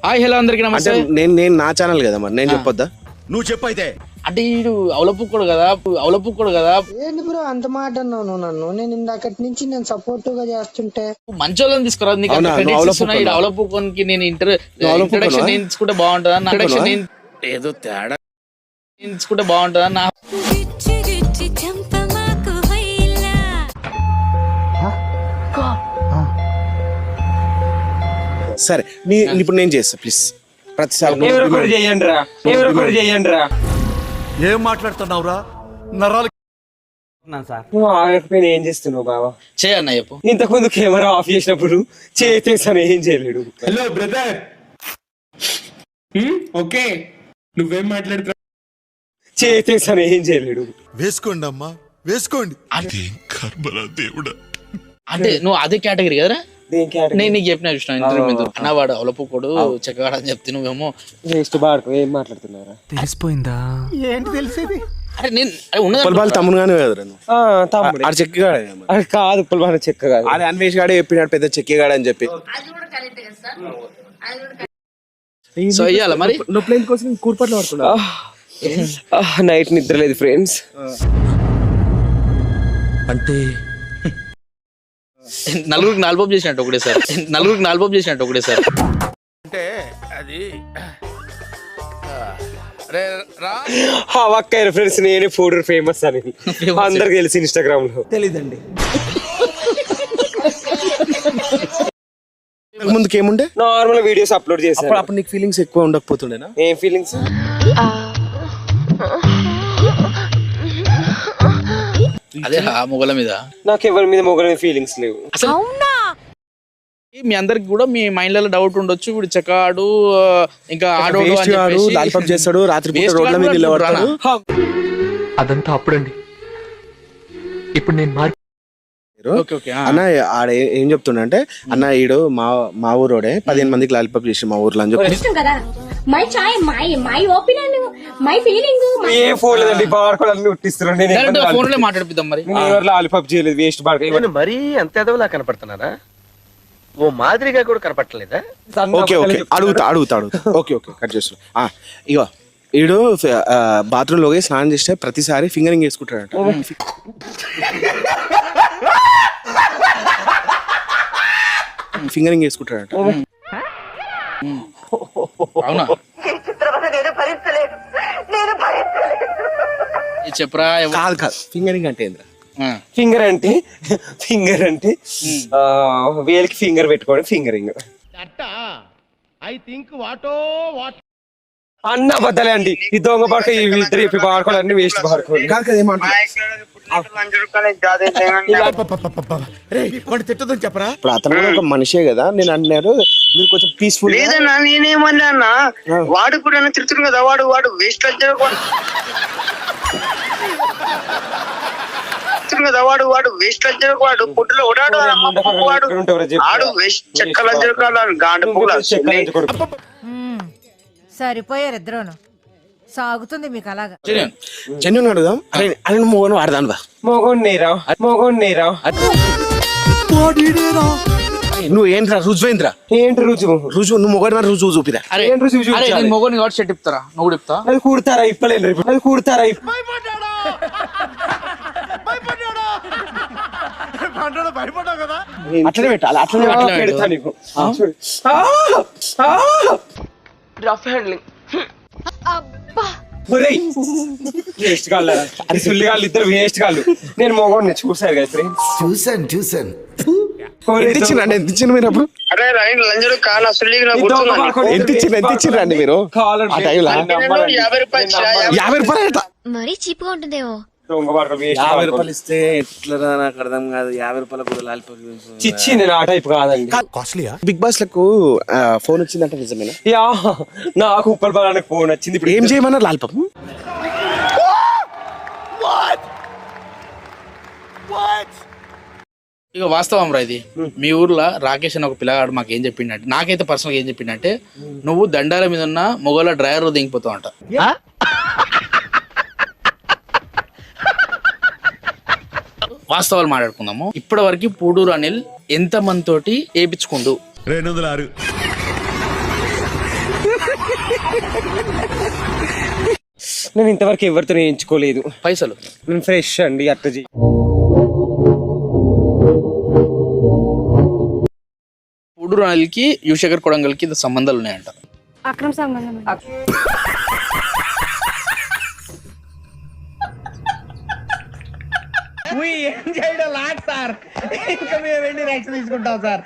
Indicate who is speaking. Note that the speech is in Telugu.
Speaker 1: హాయ్ హలో అందరికి నమస్తే.
Speaker 2: నేను నా ఛానల్ కదా మరి నేను చెప్పొద్దా?
Speaker 3: నువ్వు చెప్పైతే
Speaker 1: అంటే వీడు అవలపుకోడు కదా.
Speaker 4: ఏంటి బ్రో అంత మాట అన్నావు నన్ను? నేను ఇందాకటి నుంచి నేను సపోర్టివ్ గా చేస్తుంటే
Speaker 1: మంచోళ్ళని తీసుకురాదు. నీకు అవలపుకోనికి నేను ఇంట్రడక్షన్ నేర్చుకుంటే బాగుంటుందా? ఇంట్రడక్షన్ ఏదో తేడా నేర్చుకుంటే బాగుంటుందా? నా
Speaker 2: సరే ఇప్పుడు నేను చేస్తా ప్లీజ్. ప్రతిసారి
Speaker 3: ఏం మాట్లాడుతున్నావురా? నరాలు
Speaker 5: నువ్వు ఆగకపోయినా ఏం చేస్తున్నావు బావా?
Speaker 1: చేయన్న చెప్పు.
Speaker 5: ఇంతకుముందు కెమెరా ఆఫ్ చేసినప్పుడు చేసాను, ఏం చేయలేడు.
Speaker 6: హలో బ్రదర్, ఓకే నువ్వేం మాట్లాడుతున్నావు?
Speaker 5: చేసాను, ఏం చేయలేడు.
Speaker 3: వేసుకోండి అమ్మా వేసుకోండి.
Speaker 1: అంటే నువ్వు అదే కేటగిరీ కదరా?
Speaker 5: దేనికి
Speaker 1: నేను నీకు చెప్పిన చూసిన ఇంటర్వ్యూ మీద అన్న వాడు అవలపుకోడు చెక్కగాడు అని చెప్తే నువ్వేమో
Speaker 5: వేస్ట్ బాడుకో ఏం మాట్లాడుతున్నారా?
Speaker 6: తెలిసిపోయిందా? ఏంటి తెలిసేది?
Speaker 1: అరే నేను ఉన్నది
Speaker 2: వాళ్ళు తమ్ముడుగానే కదరా నువ్వు.
Speaker 5: తమ్ముడు
Speaker 2: ఆడు చెక్కగాడే
Speaker 5: అది కాదు, పుల్బాన చెక్క కాదు.
Speaker 2: అది అన్వేష్ గాడే చెప్పినాడు పెద్ద చెక్కగాడు అని చెప్పి.
Speaker 1: సో అయ్యాల మరి
Speaker 2: నువ్వు ప్లేన్ కోసం కూర్పట్లో పడుతున్నా.
Speaker 5: నైట్ నిద్ర లేదు ఫ్రెండ్స్.
Speaker 3: అంటే
Speaker 1: నలుగురికి నాలుగు చేసినట్టు ఒకటేసారి
Speaker 3: అంటే అది
Speaker 5: ఒక్క ఫ్రెండ్స్ నేనే ఫుడ్ ఫేమస్ అని అందరికి తెలిసి ఇన్స్టాగ్రామ్ లో.
Speaker 6: తెలీదండి.
Speaker 2: ముందుకు ఏముండే
Speaker 5: నార్మల్ వీడియోస్ అప్లోడ్ చేశాను.
Speaker 2: అప్పుడు నీకు ఫీలింగ్స్ ఎక్కువ ఉండకపోతుండేనా?
Speaker 5: ఏం ఫీలింగ్స్?
Speaker 1: అదే ఆ మొగల మీద
Speaker 5: నాకు ఎవరి మీద మొగల మీద ఫీలింగ్స్ లేవు.
Speaker 1: అసలు మీ అందరికి కూడా మీ మైండ్ లో డౌట్ ఉండొచ్చు, వీడు చెక్కాడు ఇంకా ఆడోడు
Speaker 2: లాలిపాప్ చేస్తాడు, రాత్రి పూట రోడ్ల మీద నిలబడతాడు.
Speaker 6: అదంతా అప్పుడండి, ఇప్పుడు నేను
Speaker 2: అన్న ఆడ ఏం చెప్తుండ అంటే, అన్న ఈడు మా ఊరోడే 15 మందికి లాలిపాప్ చేసి మా ఊర్లో అని చెప్పి.
Speaker 5: ఏం ఫోన్ లేదండి, బాడుకోవాలని ఉట్టిస్తున్నాను.
Speaker 1: మాట్లాడిద్దాం మరి.
Speaker 5: లాలిపాప్ చేయలేదు, వేస్ట్ బాడుకో.
Speaker 7: మరీ అంత ఎదవలా కనపడుతున్నారా? ఓ మాదిరిగా కూడా కనపడలేదా?
Speaker 2: ఓకే అడుగుతా ఓకే కట్ చేస్తున్నా. ఇగో ఈడు బాత్రూమ్ లోకి స్నానం చేస్తే ప్రతిసారి ఫింగరింగ్ వేసుకుంటాడట. ఫింగరింగ్ వేసుకుంటాడట.
Speaker 1: అవునా? చెప్పరా.
Speaker 2: కాదు ఫింగరింగ్ అంటే ఏంద్రా?
Speaker 5: ఫింగర్ అంటే వేలికి ఫింగర్ పెట్టుకోవడం ఫింగరింగ్. అన్న బద్దలే అండి, ఈ దొంగ పడక ఇద్దరు చెప్పి బాడుకోవాలన్నీ వేస్ట్ బాడుకోవాలి.
Speaker 3: తిట్టదని చెప్పరా?
Speaker 2: ఇప్పుడు అతను కూడా ఒక మనిషే కదా. నేను అన్నారు మీరు కొంచెం పీస్ఫుల్.
Speaker 8: లేదన్నా నేనేమన్నా అన్నా, వాడు కూడా తిడుతున్నాడు కదా, వాడు వేస్ట్ కదా, వాడు వేస్ట్ వాడు పొట్టులో ఓడాడు, వాడు వేస్ట్ చెక్కలంజరు గాండ.
Speaker 9: సరిపోయారు ఇద్దరును. సాగుతుంది మీకు అలాగా.
Speaker 2: జన్యున్ అడుగుదాం. అరే మోగను వాడదాను బా.
Speaker 5: మోగొన్నేరా
Speaker 2: నువ్వు ఏంట్రా రుజువేంద్రా?
Speaker 5: ఏంటి రుజువు?
Speaker 2: నువ్వు మొగడు రుజువు చూపిరా.
Speaker 1: మొగని కాబట్టి షర్ట్ ఇప్తారా? నువ్వు చెప్తా.
Speaker 5: అది కుడతారా? ఇప్పలేదు. అది కుడతారా?
Speaker 2: అట్లనే పెట్టాలి. అట్లనే
Speaker 5: పెడతా నీకు.
Speaker 8: Rough handling.
Speaker 5: వేస్ట్ కాళ్ళు, అది సుల్లి కాళ్ళు, ఇద్దరు వేస్ట్ కాళ్ళు. నేను మొగోడిని చూసారు కదా ఫ్రెండ్స్.
Speaker 3: చూసాను.
Speaker 2: ఎంత ఇచ్చిన మీరు అప్పుడు?
Speaker 8: అరే లంజరు కాలు అసలు
Speaker 2: ఎంత ఇచ్చిండ్రండి మీరు ఆ టైంలో? 50 రూపాయలు.
Speaker 9: మరీ చీప్ గా ఉంటుందేమో.
Speaker 2: 50 రూపాయలు ఇస్తే ఎట్లా నాకు అర్థం కాదు. 50 రూపాయలు కూడా లాలిపాప్
Speaker 5: చిచ్చి. నేను ఆ టైప్ కాదండి.
Speaker 3: కాస్ట్లీయా?
Speaker 2: బిగ్ బాస్ లకు ఫోన్ వచ్చిందంటే నిజమేనా?
Speaker 5: యా, నాకు ఉప్పల్ బాలానికి ఫోన్ వచ్చింది. ఇప్పుడు
Speaker 2: ఏం చేయమన్నారు? లాలిపాప్.
Speaker 1: ఇక వాస్తవం రా ఇది. మీ ఊర్లో రాకేష్ అని ఒక పిల్లగాడు మాకు ఏం చెప్పిండంటే, నాకైతే పర్సనల్ ఏం చెప్పిండంటే, నువ్వు దండాల మీద ఉన్న మొగల డ్రైవర్ దిగిపోతావు అంట. వాస్తవాలు మాట్లాడుకుందాము. ఇప్పటి వరకు పూడూరు అనిల్ ఎంత మందితోటి వేయించుకుండు?
Speaker 3: 206.
Speaker 5: నేను ఇంతవరకు ఎవరితో వేయించుకోలేదు.
Speaker 1: పైసలు
Speaker 5: నేను ఫ్రెష్ అండి అట్లా చెయ్యి.
Speaker 1: పూడూరు అనిల్కి యువశేఖర్ కొడంగల్కి సంబంధాలు ఉన్నాయంట.
Speaker 9: అక్రమ సంబంధం.
Speaker 4: చేయడం లాట్ సార్, ఇంకా మేము వెళ్ళి నెక్స్ట్ తీసుకుంటాం సార్.